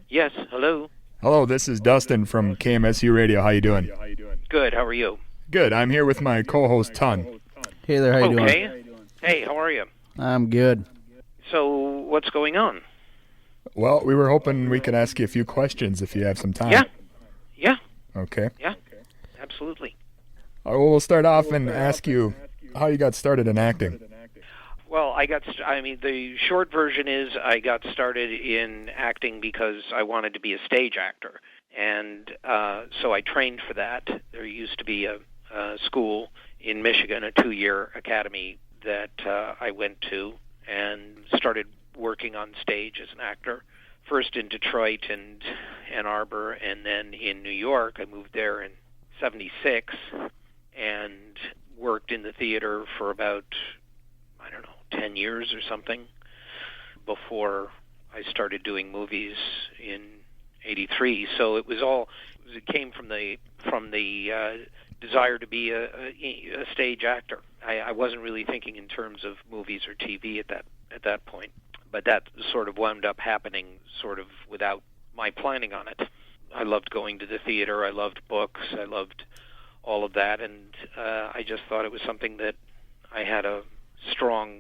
Yes, hello. Hello, this is Dustin from KMSU Radio. How you doing? Good, how are you? Good. I'm here with my co-host Ton. Hey there, how you doing? Okay. Hey, how are you? I'm good. So, what's going on? Well, we were hoping we could ask you a few questions if you have some time. Yeah. Okay. Yeah, absolutely. Well, we'll start off and ask you how you got started in acting. Well, the short version is I got started in acting because I wanted to be a stage actor. And so I trained for that. There used to be a school in Michigan, a 2-year academy that I went to and started working on stage as an actor. First in Detroit and Ann Arbor, and then in New York. I moved there in '76 and worked in the theater for about, 10 years or something before I started doing movies in '83. So it came from the desire to be a stage actor. I wasn't really thinking in terms of movies or TV at that point, but that sort of wound up happening sort of without my planning on it. I loved going to the theater. I loved books. I loved all of that, and I just thought it was something that I had a strong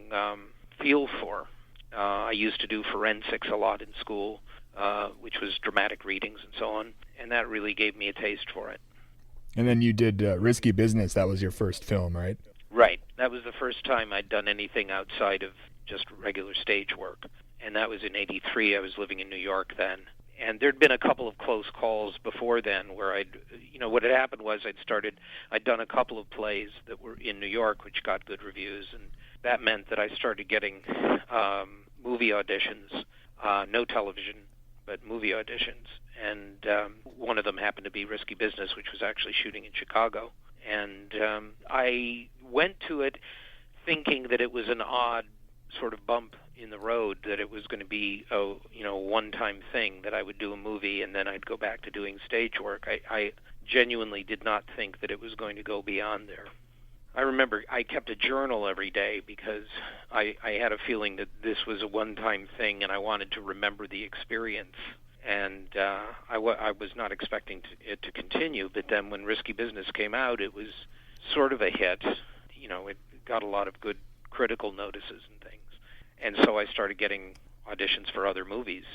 feel for. I used to do forensics a lot in school, which was dramatic readings and so on, and that really gave me a taste for it. And then you did Risky Business. That was your first film, right? Right. That was the first time I'd done anything outside of just regular stage work, and that was in '83. I was living in New York then. And there'd been a couple of close calls before then where what had happened was I'd done a couple of plays that were in New York which got good reviews, and that meant that I started getting movie auditions, no television, but movie auditions. And one of them happened to be Risky Business, which was actually shooting in Chicago. And I went to it thinking that it was an odd sort of bump in the road, that it was going to be a one-time thing, that I would do a movie and then I'd go back to doing stage work. I genuinely did not think that it was going to go beyond there. I remember I kept a journal every day because I had a feeling that this was a one-time thing and I wanted to remember the experience. And I was not expecting it to continue, but then when Risky Business came out, it was sort of a hit. It got a lot of good critical notices and things. And so I started getting auditions for other movies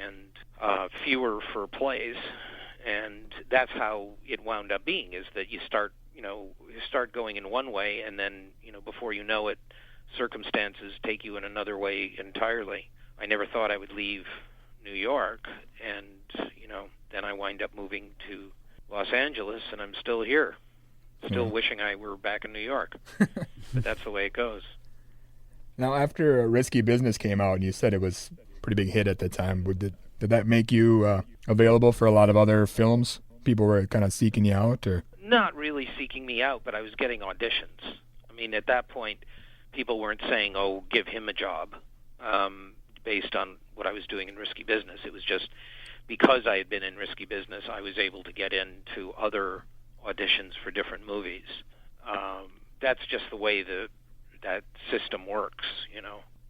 and fewer for plays. And that's how it wound up being, is that you start going in one way, and then, before you know it, circumstances take you in another way entirely. I never thought I would leave New York, and, then I wind up moving to Los Angeles, and I'm still here, still wishing I were back in New York. But that's the way it goes. Now, after Risky Business came out, and you said it was a pretty big hit at the time, did that make you available for a lot of other films? People were kind of seeking you out, or? Not really seeking me out, but I was getting auditions. I mean, at that point, people weren't saying, "Oh, give him a job," based on what I was doing in Risky Business. It was just because I had been in Risky Business, I was able to get into other auditions for different movies. That's just the way that system works,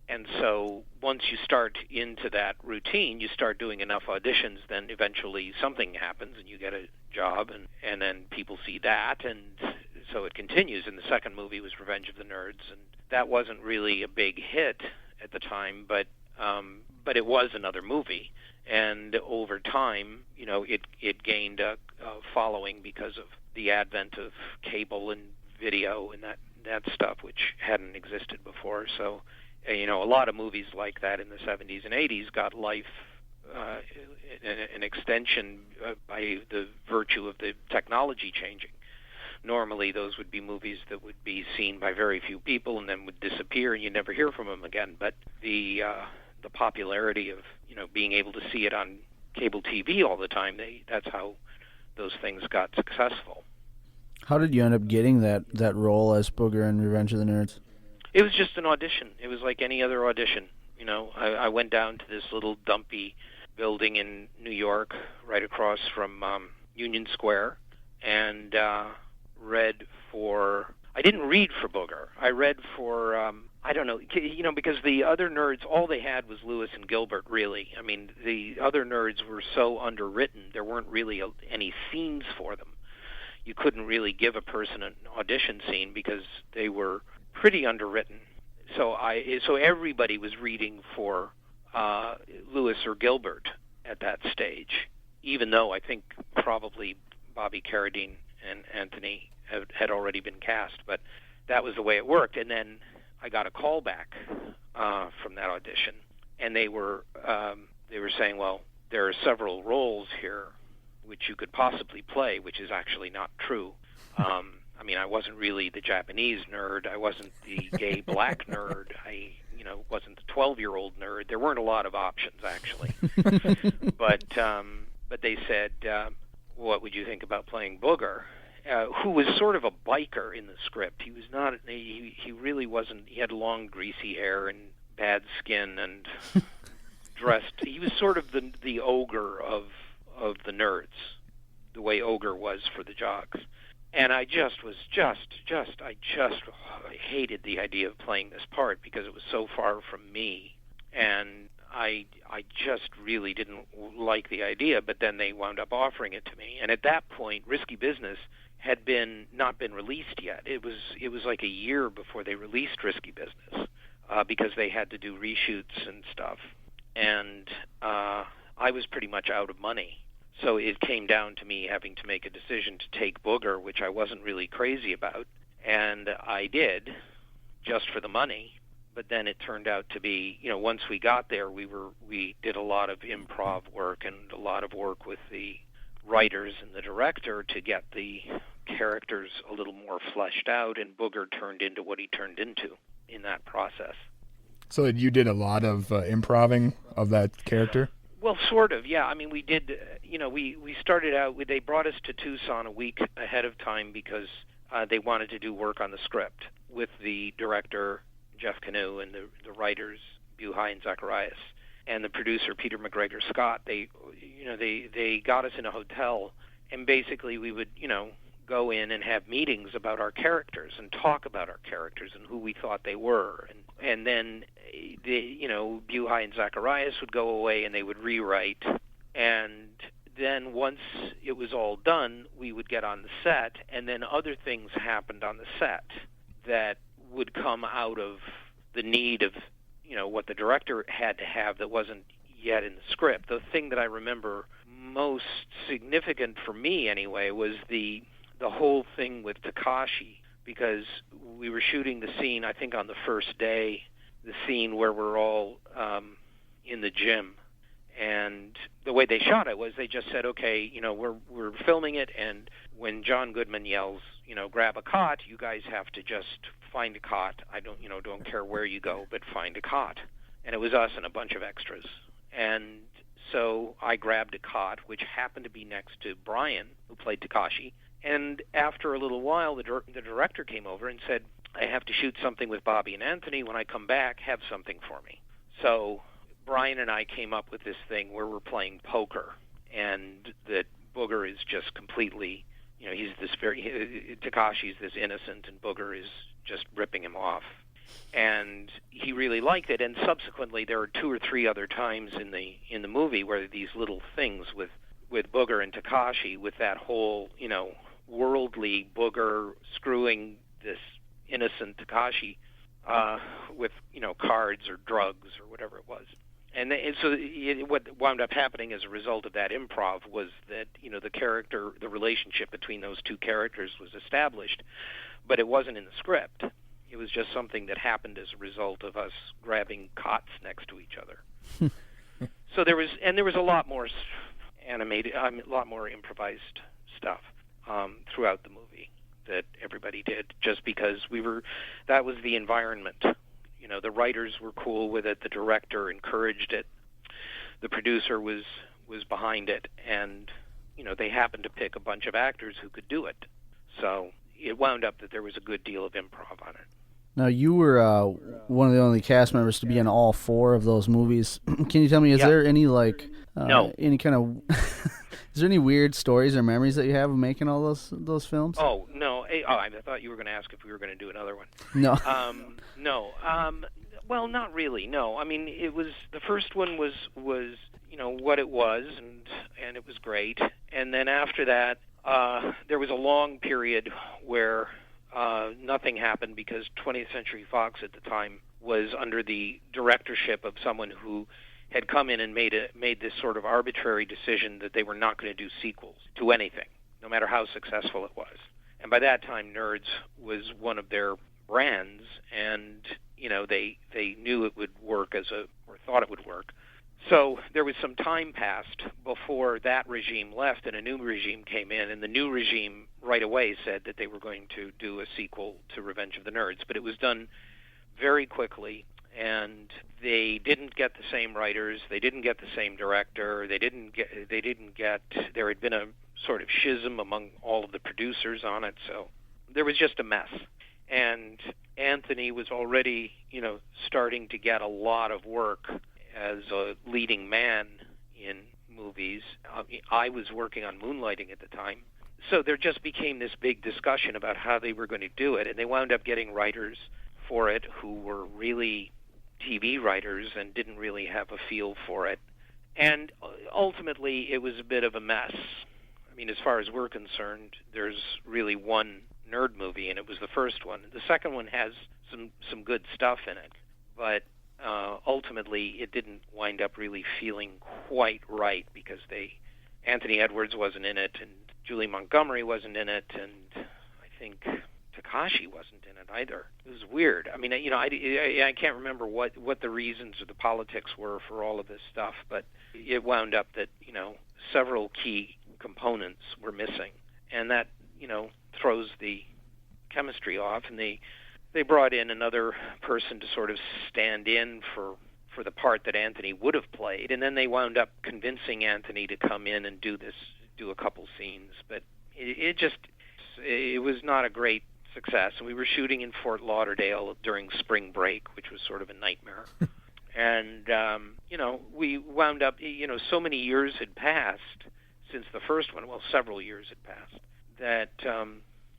And so once you start into that routine, you start doing enough auditions, then eventually something happens and you get a job, and then people see that, and so it continues. And the second movie was Revenge of the Nerds, and that wasn't really a big hit at the time, but it was another movie. And over time, it gained a following because of the advent of cable and video and that stuff, which hadn't existed before. So, a lot of movies like that in the 70s and 80s got life, an extension by the virtue of the technology changing. Normally, those would be movies that would be seen by very few people and then would disappear, and you never hear from them again. But the popularity of being able to see it on cable TV all the time, that's how those things got successful. How did you end up getting that role as Booger in Revenge of the Nerds? It was just an audition. It was like any other audition. I went down to this little dumpy building in New York, right across from Union Square, and read for. I didn't read for Booger. I read for I don't know, because the other nerds, all they had was Lewis and Gilbert, really. I mean, the other nerds were so underwritten, there weren't really any scenes for them. You couldn't really give a person an audition scene because they were pretty underwritten. So everybody was reading for Lewis or Gilbert at that stage, even though I think probably Bobby Carradine and Anthony had already been cast. But that was the way it worked. And then I got a call back from that audition, and they were saying, well, there are several roles here which you could possibly play, which is actually not true. I mean, I wasn't really the Japanese nerd. I wasn't the gay black nerd. I wasn't the 12-year-old nerd. There weren't a lot of options, actually. But they said, what would you think about playing Booger? Who was sort of a biker in the script. He was not. He really wasn't. He had long, greasy hair and bad skin and dressed. He was sort of the ogre of the nerds, the way Ogre was for the jocks. And I hated the idea of playing this part because it was so far from me, and I just really didn't like the idea. But then they wound up offering it to me, and at that point, Risky Business had not been released yet. It was like a year before they released Risky Business because they had to do reshoots and stuff, and I was pretty much out of money. So it came down to me having to make a decision to take Booger, which I wasn't really crazy about, and I did, just for the money. But then it turned out to be, once we got there, we did a lot of improv work and a lot of work with the writers and the director to get the characters a little more fleshed out, and Booger turned into what he turned into in that process. So you did a lot of improving of that character? Well, sort of, yeah. I mean, we did, we started out, they brought us to Tucson a week ahead of time because they wanted to do work on the script with the director, Jeff Canoe, and the writers, Buhai and Zacharias, and the producer, Peter McGregor Scott. They got us in a hotel, and basically we would, go in and have meetings about our characters and talk about our characters and who we thought they were. And then, Buhai and Zacharias would go away and they would rewrite. And then once it was all done, we would get on the set, and then other things happened on the set that would come out of the need of, what the director had to have that wasn't yet in the script. The thing that I remember most significant for me anyway was the whole thing with Takashi, because we were shooting the scene, I think on the first day, the scene where we're all in the gym. And the way they shot it was they just said, okay, we're filming it, and when John Goodman yells, grab a cot, you guys have to just find a cot. I don't care where you go, but find a cot. And it was us and a bunch of extras. And so I grabbed a cot, which happened to be next to Brian, who played Takashi. And after a little while, the director came over and said, I have to shoot something with Bobby and Anthony. When I come back, have something for me. So Brian and I came up with this thing where we're playing poker, and that Booger is just completely, he's this Takashi's this innocent, and Booger is just ripping him off. And he really liked it, and subsequently there are 2 or 3 other times in the movie where these little things with Booger and Takashi, with that whole, worldly Booger screwing this innocent Takashi with, cards or drugs or whatever it was. And so what wound up happening as a result of that improv was that, the relationship between those 2 characters was established, but it wasn't in the script. It was just something that happened as a result of us grabbing cots next to each other. So there was a lot more animated, a lot more improvised stuff throughout the movie that everybody did, just because that was the environment. The writers were cool with it, the director encouraged it, the producer was behind it, and they happened to pick a bunch of actors who could do it. So it wound up that there was a good deal of improv on it. Now, you were one of the only cast members to be in all 4 of those movies. Can you tell me, is there any no. any kind of Is there any weird stories or memories that you have of making all those films? Oh, no. I thought you were going to ask if we were going to do another one. No. No. Well, not really. No. I mean, it was the first one was what it was, and it was great. And then after that, there was a long period where nothing happened because 20th Century Fox at the time was under the directorship of someone who had come in and made this sort of arbitrary decision that they were not going to do sequels to anything, no matter how successful it was. And by that time, Nerds was one of their brands, and they knew it would work or thought it would work. So there was some time passed before that regime left and a new regime came in, and the new regime right away said that they were going to do a sequel to Revenge of the Nerds, but it was done very quickly, and they didn't get the same writers, they didn't get the same director, there had been a sort of schism among all of the producers on it, so there was just a mess. And Anthony was already, starting to get a lot of work as a leading man in movies. I was working on Moonlighting at the time. So there just became this big discussion about how they were going to do it, and they wound up getting writers for it who were really TV writers and didn't really have a feel for it. And ultimately, it was a bit of a mess. I mean, as far as we're concerned, there's really one nerd movie, and it was the first one. The second one has some good stuff in it, but ultimately it didn't wind up really feeling quite right because Anthony Edwards wasn't in it, and Julie Montgomery wasn't in it, and I think Takashi wasn't in it either. It was weird. I mean, I can't remember what the reasons or the politics were for all of this stuff, but it wound up that, several key components were missing, and that, throws the chemistry off, and they brought in another person to sort of stand in for the part that Anthony would have played, and then they wound up convincing Anthony to come in and do a couple scenes, but it was not a great success. We were shooting in Fort Lauderdale during spring break, which was sort of a nightmare. And, we wound up, so many years had passed since the first one, well, several years had passed, that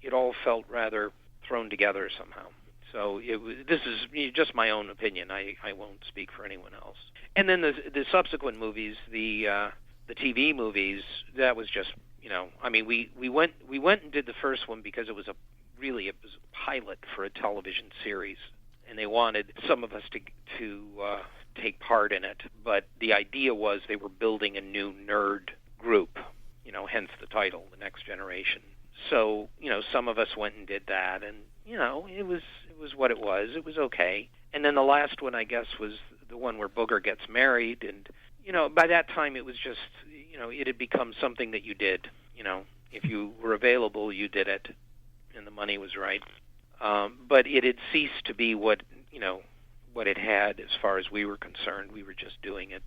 it all felt rather thrown together somehow. So this is just my own opinion. I won't speak for anyone else. And then the subsequent movies, the TV movies, that was just, I mean, we went and did the first one because it was a pilot for a television series, and they wanted some of us to take part in it. But the idea was they were building a new nerd group, hence the title, The Next Generation. So, some of us went and did that, and, it was what it was. It was okay. And then the last one, I guess, was the one where Booger gets married, and, by that time it was just, it had become something that you did. If you were available, you did it, and the money was right. But it had ceased to be what it had as far as we were concerned. We were just doing it.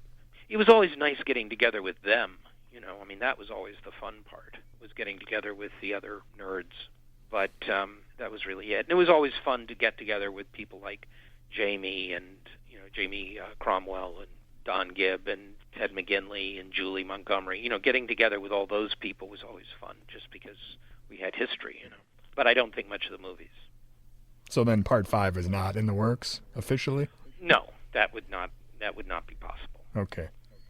It was always nice getting together with them. I mean, that was always the fun part, was getting together with the other nerds. But that was really it. And it was always fun to get together with people like Jamie and, Jamie Cromwell and Don Gibb and Ted McGinley and Julie Montgomery. Getting together with all those people was always fun just because we had history, But I don't think much of the movies. So then Part 5 is not in the works officially? No, that would not be possible. Okay.